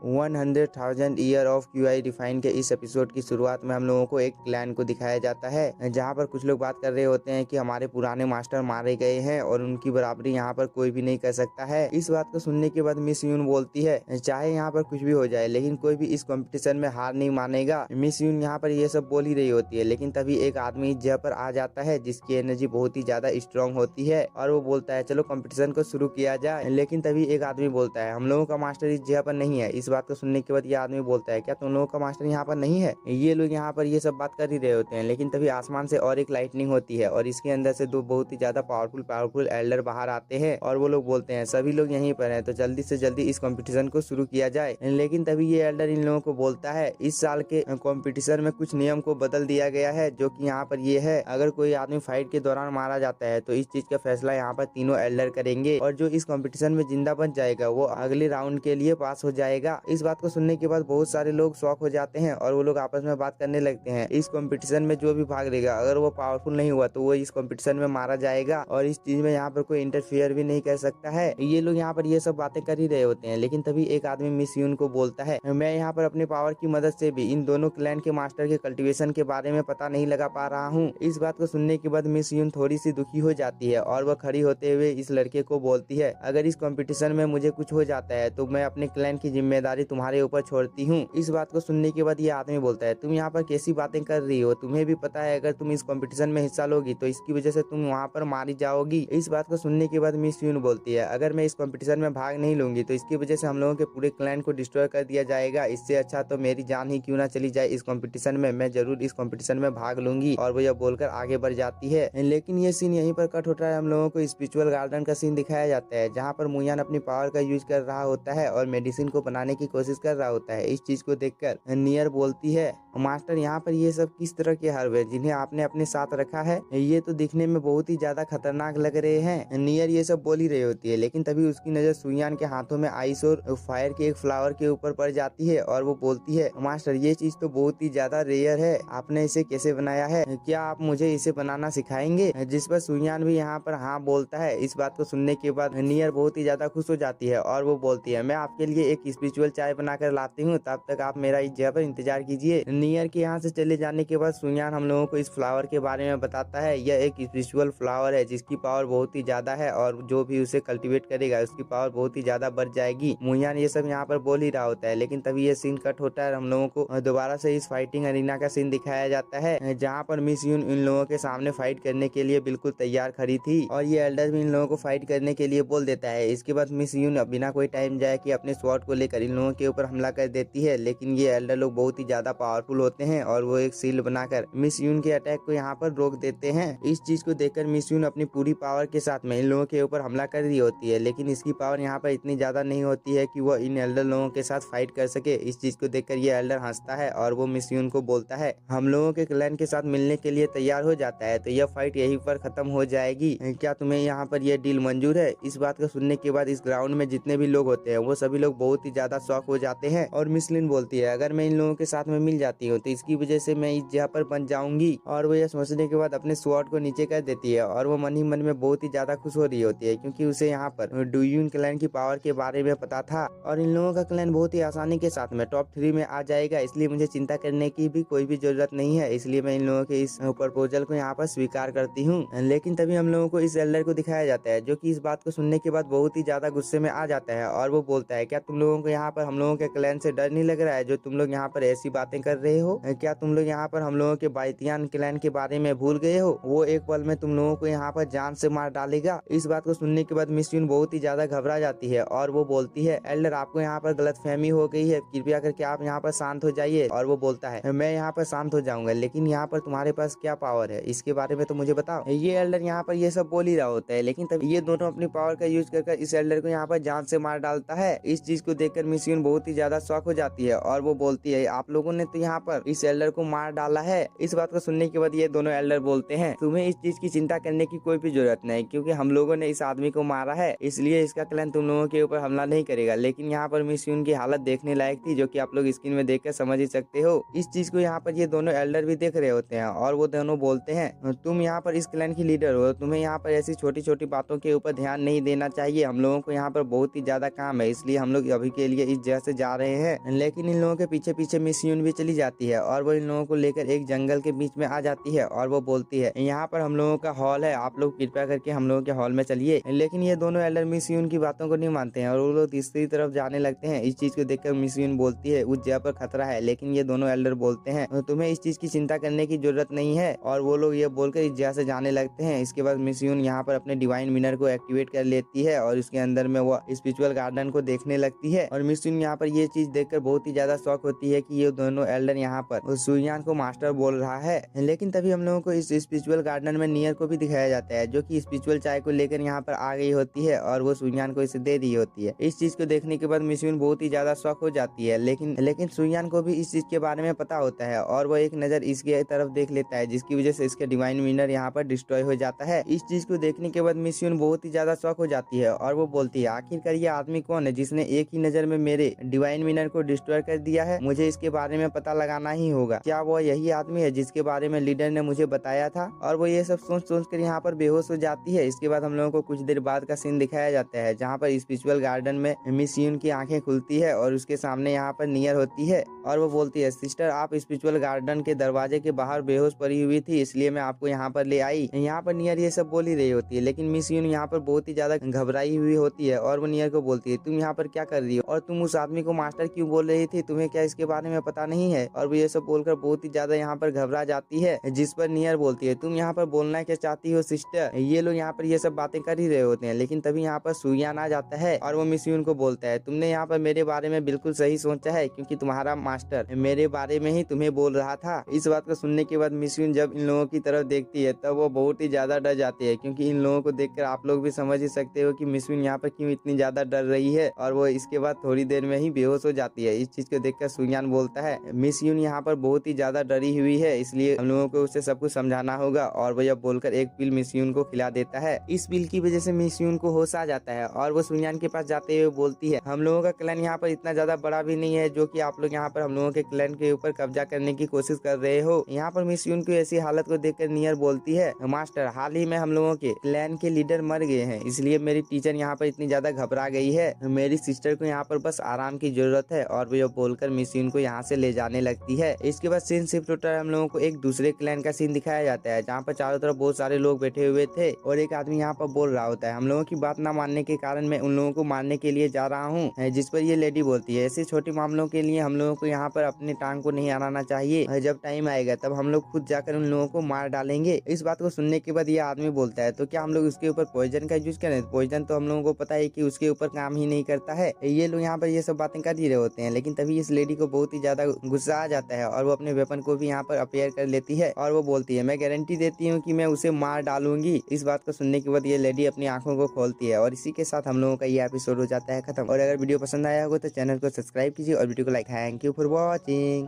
100,000 year of QI define के इस episode की शुरुआत में हम लोगों को एक क्लैन को दिखाया जाता है, जहां पर कुछ लोग बात कर रहे होते हैं कि हमारे पुराने मास्टर मारे गए हैं और उनकी बराबरी यहाँ पर कोई भी नहीं कर सकता है। इस बात को सुनने के बाद मिस यून बोलती है, चाहे यहाँ पर कुछ भी हो जाए लेकिन कोई भी इस कंपटीशन में हार नहीं मानेगा। मिस यून यहाँ पर ये सब बोल ही रही होती है, लेकिन तभी एक आदमी इस जगह पर आ जाता है जिसकी एनर्जी बहुत ही ज्यादा स्ट्रांग होती है और वो बोलता है चलो कंपटीशन को शुरू किया जाए। लेकिन तभी एक आदमी बोलता है हम लोगों का मास्टर इस जगह पर नहीं है। इस बात को सुनने के बाद ये आदमी बोलता है क्या तुम लोगों का मास्टर यहाँ पर नहीं है? ये लोग यहाँ पर ये सब बात कर ही रहे होते हैं, लेकिन तभी आसमान से और एक लाइटनिंग होती है और इसके अंदर से दो बहुत ही ज्यादा पावरफुल एल्डर बाहर आते हैं और वो लोग बोलते हैं सभी लोग यहीं पर हैं तो जल्दी से जल्दी इस कंपटीशन को शुरू किया जाए। लेकिन तभी ये एल्डर इन लोगों को बोलता है इस साल के कंपटीशन में कुछ नियम को बदल दिया गया है, जो कि यहाँ पर ये है अगर कोई आदमी फाइट के दौरान मारा जाता है तो इस चीज का फैसला यहाँ पर तीनों एल्डर करेंगे और जो इस कंपटीशन में जिंदा बच जाएगा वो अगले राउंड के लिए पास हो जाएगा। इस बात को सुनने के बाद बहुत सारे लोग शॉक हो जाते हैं और वो लोग आपस में बात करने लगते हैं इस कंपटीशन में जो भी भाग लेगा अगर वो पावरफुल नहीं हुआ तो वो इस कंपटीशन में मारा जाएगा और इस चीज में यहाँ पर कोई इंटरफियर भी नहीं कर सकता है। ये लोग यहाँ पर ये सब बातें कर ही रहे होते हैं, लेकिन तभी एक आदमी मिस यून को बोलता है मैं यहाँ पर अपने पावर की मदद से भी इन दोनों क्लैन के मास्टर के कल्टीवेशन के बारे में पता नहीं लगा पा रहा हूँ। इस बात को सुनने के बाद मिस यून थोड़ी सी दुखी हो जाती है और वह खड़ी होते हुए इस लड़के को बोलती है अगर इस कंपटीशन में मुझे कुछ हो जाता है तो मैं अपने क्लैन की जिम्मेदारी तुम्हारे ऊपर छोड़ती हूँ। इस बात को सुनने के बाद ये आदमी बोलता है तुम यहाँ पर कैसी बातें कर रही हो? तुम्हें भी पता है अगर तुम इस कंपटीशन में हिस्सा लोगी तो इसकी वजह से तुम वहाँ पर मारी जाओगी। इस बात को सुनने के बाद मिस यून बोलती है अगर मैं इस कंपटीशन में भाग नहीं लूंगी तो इसकी वजह से हम लोगों के पूरे क्लैन को डिस्ट्रॉय कर दिया जाएगा। इससे अच्छा तो मेरी जान ही क्यों ना चली जाए इस कंपटीशन में, मैं जरूर इस कंपटीशन में भाग लूंगी। और वो यह बोलकर आगे बढ़ जाती है। लेकिन ये सीन यहीं पर कट होता है। हम लोगों को स्पिरिचुअल गार्डन का सीन दिखाया जाता है जहाँ पर मुयान अपनी पावर का यूज कर रहा होता है और मेडिसिन को बनाने की कोशिश कर रहा होता है। इस चीज को देखकर नियर बोलती है मास्टर यहाँ पर ये सब किस तरह के हर्ब है जिन्हें आपने अपने साथ रखा है? ये तो दिखने में बहुत ही ज्यादा खतरनाक लग रहे हैं। नियर ये सब बोल ही रही होती है, लेकिन तभी उसकी नजर सुयान के हाथों में आइस और फायर के एक फ्लावर के ऊपर पड़ जाती है और वो बोलती है मास्टर ये चीज तो बहुत ही ज्यादा रेयर है, आपने इसे कैसे बनाया है? क्या आप मुझे इसे बनाना सिखाएंगे? जिस पर सुयान भी यहाँ पर हाँ बोलता है। इस बात को सुनने के बाद नियर बहुत ही ज्यादा खुश हो जाती है और वो बोलती है मैं आपके लिए एक स्पिरिचुअल चाय बनाकर लाती हूँ, तब तक आप मेरा इस जगह पर इंतजार कीजिए। नियर के यहाँ से चले जाने के बाद सुयान हम लोगों को इस फ्लावर के बारे में बताता है। यह एक स्पिरिचुअल फ्लावर है जिसकी पावर बहुत ही ज्यादा है और जो भी उसे कल्टीवेट करेगा उसकी पावर बहुत ही ज्यादा बढ़ जाएगी। मुयान ये सब यहाँ पर बोल ही रहा होता है, लेकिन तभी ये सीन कट होता है। हम लोगों को दोबारा से इस फाइटिंग अरीना का सीन दिखाया जाता है जहाँ पर मिस यून इन लोगों के सामने फाइट करने के लिए बिल्कुल तैयार खड़ी थी और ये एल्डर भी इन लोगों को फाइट करने के लिए बोल देता है। इसके बाद मिस यून बिना कोई टाइम जाए कि अपने स्वॉर्ड को लेकर इन लोगों के ऊपर हमला कर देती है, लेकिन ये एल्डर लोग बहुत ही ज्यादा पावरफुल होते हैं और वो एक शील्ड बनाकर मिस यून के अटैक को यहाँ पर रोक देते हैं। इस चीज को देखकर मिस यून अपनी पूरी पावर के साथ में इन लोगों के ऊपर हमला कर रही होती है, लेकिन इसकी पावर यहाँ पर इतनी ज्यादा नहीं होती है कि वो इन एल्डर लोगों के साथ फाइट कर सके। इस चीज को देखकर ये एल्डर हंसता है और वो मिस यून को बोलता है हम लोगों के क्लैन के साथ मिलने के लिए तैयार हो जाता है तो यह फाइट यहीं पर खत्म हो जाएगी। क्या तुम्हें यहाँ पर यह डील मंजूर है? इस बात को सुनने के बाद इस ग्राउंड में जितने भी लोग होते हैं वो सभी लोग बहुत ही ज्यादा शॉक हो जाते हैं और मिस लिन बोलती है अगर मैं इन लोगों के साथ में मिल जाती हूँ तो इसकी वजह से मैं इस जगह पर बन जाऊंगी। और वो यह सोचने के बाद अपने स्वॉर्ड को नीचे कर देती है और वो मन ही मन में बहुत ही ज्यादा खुश हो रही होती है, क्योंकि उसे यहाँ पर डुयून क्लैन की पावर के बारे में पता था और इन लोगों का क्लैन बहुत ही आसानी के साथ में टॉप 3 में आ जाएगा, इसलिए मुझे चिंता करने की भी कोई भी जरूरत नहीं है। इसलिए मैं इन लोगों के इस प्रपोजल को यहाँ पर स्वीकार करती हूँ। लेकिन तभी हम लोगों को इस एल्डर को दिखाया जाता है जो कि इस बात को सुनने के बाद बहुत ही ज्यादा गुस्से में आ जाता है और वो बोलता है क्या तुम लोगों को यहाँ पर हम लोगों के क्लैन से डर नहीं लग रहा है जो तुम लोग यहाँ पर ऐसी बातें कर रहे हो? क्या तुम लोग यहाँ पर हम लोगों के बाइतियान क्लैन के बारे में भूल गए हो? वो एक पल में तुम लोगों को यहाँ पर जान से मार डालेगा। इस बात को सुनने के बाद मिस यून बहुत ही ज्यादा घबरा जाती है और वो बोलती है एल्डर आपको यहाँ पर गलतफहमी हो गई है, कृपया करके आप यहाँ पर शांत हो जाइए। और वो बोलता है मैं यहाँ पर शांत हो जाऊंगा, लेकिन यहाँ पर तुम्हारे पास क्या पावर है इसके बारे में तो मुझे बताओ। ये एल्डर यहाँ पर ये सब बोल ही रहा होता है, लेकिन तब ये दोनों अपनी पावर का यूज कर इस एल्डर को यहाँ पर जान से मार डालता है। इस चीज को देखकर मिस यून बहुत ही ज्यादा शॉक हो जाती है और वो बोलती है आप लोगों ने तो यहाँ पर इस एल्डर को मार डाला है। इस बात को सुनने के बाद ये दोनों एल्डर बोलते हैं तुम्हें इस चीज की चिंता करने की कोई भी जरूरत नहीं, क्योंकि हम लोगों ने इस आदमी को मारा है, इसलिए इसका क्लैन तुम लोगों के ऊपर हमला नहीं करेगा। लेकिन यहाँ पर मिस यून की हालत देखने लायक थी, जो कि आप लोग स्क्रीन में देखकर समझ ही सकते हो। इस चीज को यहाँ पर ये दोनों एल्डर भी देख रहे होते हैं और वो दोनों बोलते हैं तुम यहाँ पर इस क्लैन की लीडर हो, तुम्हें यहाँ पर ऐसी छोटी छोटी बातों के ऊपर ध्यान नहीं देना चाहिए। हम लोगों को यहाँ पर बहुत ही ज्यादा काम है, इसलिए हम लोग अभी के लिए इस जगह से जा रहे हैं, लेकिन इन लोगों के पीछे पीछे मिस यून भी चली जाती है और वो इन लोगों को लेकर एक जंगल के बीच में आ जाती है और वो बोलती है यहाँ पर हम लोगों का हॉल है, आप लोग कृपया करके हम लोगों के हॉल में चलिए। लेकिन ये दोनों एल्डर मिस यून की बातों को नहीं मानते हैं और वो लोग तीसरी तरफ जाने लगते हैं। इस चीज को देखकर मिस यून बोलती है उस जगह पर खतरा है, लेकिन ये दोनों एल्डर बोलते हैं तुम्हें इस चीज की चिंता करने की जरूरत नहीं है और वो लोग ये बोलकर इस जगह से जाने लगते हैं। इसके बाद मिस यून यहाँ पर अपने डिवाइन मिनर को एक्टिवेट कर लेती है और उसके अंदर में वो स्पिरिचुअल गार्डन को देखने लगती है और मिस यून यहाँ पर ये चीज देखकर बहुत ही ज्यादा शॉक होती है कि ये दोनों एल्डर यहाँ पर सुयान को मास्टर बोल रहा है। लेकिन तभी हम लोगों को इस स्पिरिचुअल गार्डन में नियर को भी दिखाया जाता है जो कि स्पिरिचुअल चाय को लेकर यहाँ पर आ गई होती है और वो सुयान को इसे दे दी होती है। इस चीज को देखने के बाद मिस यून बहुत ही ज्यादा शॉक हो जाती है, लेकिन सुयान को भी इस चीज के बारे में पता होता है और वो एक नजर इसके तरफ देख लेता है जिसकी वजह से इसके डिवाइन मिनर यहाँ पर डिस्ट्रॉय हो जाता है। इस चीज को देखने के बाद मिस यून बहुत ही ज्यादा शॉक हो जाती है और वो बोलती है आखिरकार ये आदमी कौन है जिसने एक ही नजर में मेरे डिवाइन मिनर को डिस्ट्रॉय कर दिया है, मुझे इसके बारे में पता लगाना ही होगा। क्या वो यही आदमी है जिसके बारे में लीडर ने मुझे बताया था? और वो ये सब सोच कर यहाँ पर बेहोश हो जाती है। इसके बाद हम लोगों को कुछ देर बाद का सीन दिखाया जाता है जहाँ पर स्पिरिचुअल गार्डन में मिस यून की आंखें खुलती है और उसके सामने यहाँ पर नियर होती है और वो बोलती है सिस्टर आप स्पिरिचुअल गार्डन के दरवाजे के बाहर बेहोश पड़ी हुई थी, इसलिए मैं आपको यहाँ पर ले आई। यहाँ पर नियर ये सब बोल ही रही होती है, लेकिन मिस यून यहाँ पर बहुत ही ज्यादा घबराई हुई होती है और वो नियर को बोलती है तुम यहाँ पर क्या कर रही हो और तुम उस आदमी को मास्टर क्यों बोल रही थी, तुम्हें क्या इसके बारे में पता नहीं है? और वो ये सब बोलकर बहुत ही ज्यादा यहाँ पर घबरा जाती है, जिस पर नियर बोलती है तुम यहाँ पर बोलना क्या चाहती हो सिस्टर? ये लोग यहाँ पर ये सब बातें कर ही रहे होते हैं, लेकिन तभी यहाँ पर सुयान आ जाता है और वो मिस यून को बोलता है तुमने यहाँ पर मेरे बारे में बिल्कुल सही सोचा है क्योंकि तुम्हारा मास्टर मेरे बारे में ही तुम्हें बोल रहा था। इस बात को सुनने के बाद मिस यून जब इन लोगों की तरफ देखती है तब वो बहुत ही ज्यादा डर जाती है, क्योंकि इन लोगों को देखकर आप लोग भी समझ ही सकते हो कि मिस यून यहाँ पर क्यों इतनी ज्यादा डर रही है और वो इसके बाद थोड़ी देर में ही बेहोश हो जाती है। इस चीज को देखकर सुयान बोलता है मिस यून यहाँ पर बहुत ही ज्यादा डरी हुई है, इसलिए हम लोगों को उसे सब कुछ समझाना होगा और वो जब बोलकर एक पिल मिस यून को खिला देता है। इस पिल की वजह से मिस यून को होश आ जाता है और वो सुयान के पास जाते हुए बोलती है हम लोगों का क्लैन यहाँ पर इतना ज्यादा बड़ा भी नहीं है जो कि आप लोग यहाँ पर हम लोगों के क्लैन के ऊपर कब्जा करने की कोशिश कर रहे हो। यहाँ पर मिस यून की ऐसी हालत को देखकर नियर बोलती है मास्टर हाल ही में हम लोगों के क्लैन के लीडर मर गए हैं, इसलिए मेरी टीचर यहाँ पर इतनी ज्यादा घबरा गई है, मेरी सिस्टर को यहाँ पर बस आराम की जरूरत है। और वो बोलकर मिस यून को यहाँ से ले जाने लगती है। इसके बाद सीन शिफ्ट होता है, हम लोगों को एक दूसरे क्लैन का सीन दिखाया जाता है जहाँ पर चारों तरफ बहुत सारे लोग बैठे हुए थे और एक आदमी यहाँ पर बोल रहा होता है हम लोगों की बात ना मानने के कारण मैं उन लोगों को मारने के लिए जा रहा हूँ। जिस पर ये लेडी बोलती है ऐसे छोटे मामलों के लिए हम लोगों को यहाँ पर अपने टांग को नहीं अड़ाना चाहिए, जब टाइम आएगा तब हम लोग खुद जाकर उन लोगों को मार डालेंगे। इस बात को सुनने के बाद ये आदमी बोलता है तो क्या हम लोग उसके ऊपर पॉइजन का यूज करें? पॉइजन तो हम लोगों को पता है कि उसके ऊपर काम ही नहीं करता है। ये लोग यहाँ पर ये सब बातें कर ही रहे होते हैं, लेकिन तभी इस लेडी को बहुत ही ज्यादा गुस्सा आ जाता है और वो अपने वेपन को भी यहाँ पर अपेयर कर लेती है और वो बोलती है मैं गारंटी देती हूँ कि मैं उसे मार डालूंगी। इस बात को सुनने के बाद ये लेडी अपनी आंखों को खोलती है और इसी के साथ हम लोगों का ये एपिसोड हो जाता है खत्म। और अगर वीडियो पसंद आया होगा तो चैनल को सब्सक्राइब कीजिए और वीडियो को like. Thank you for watching.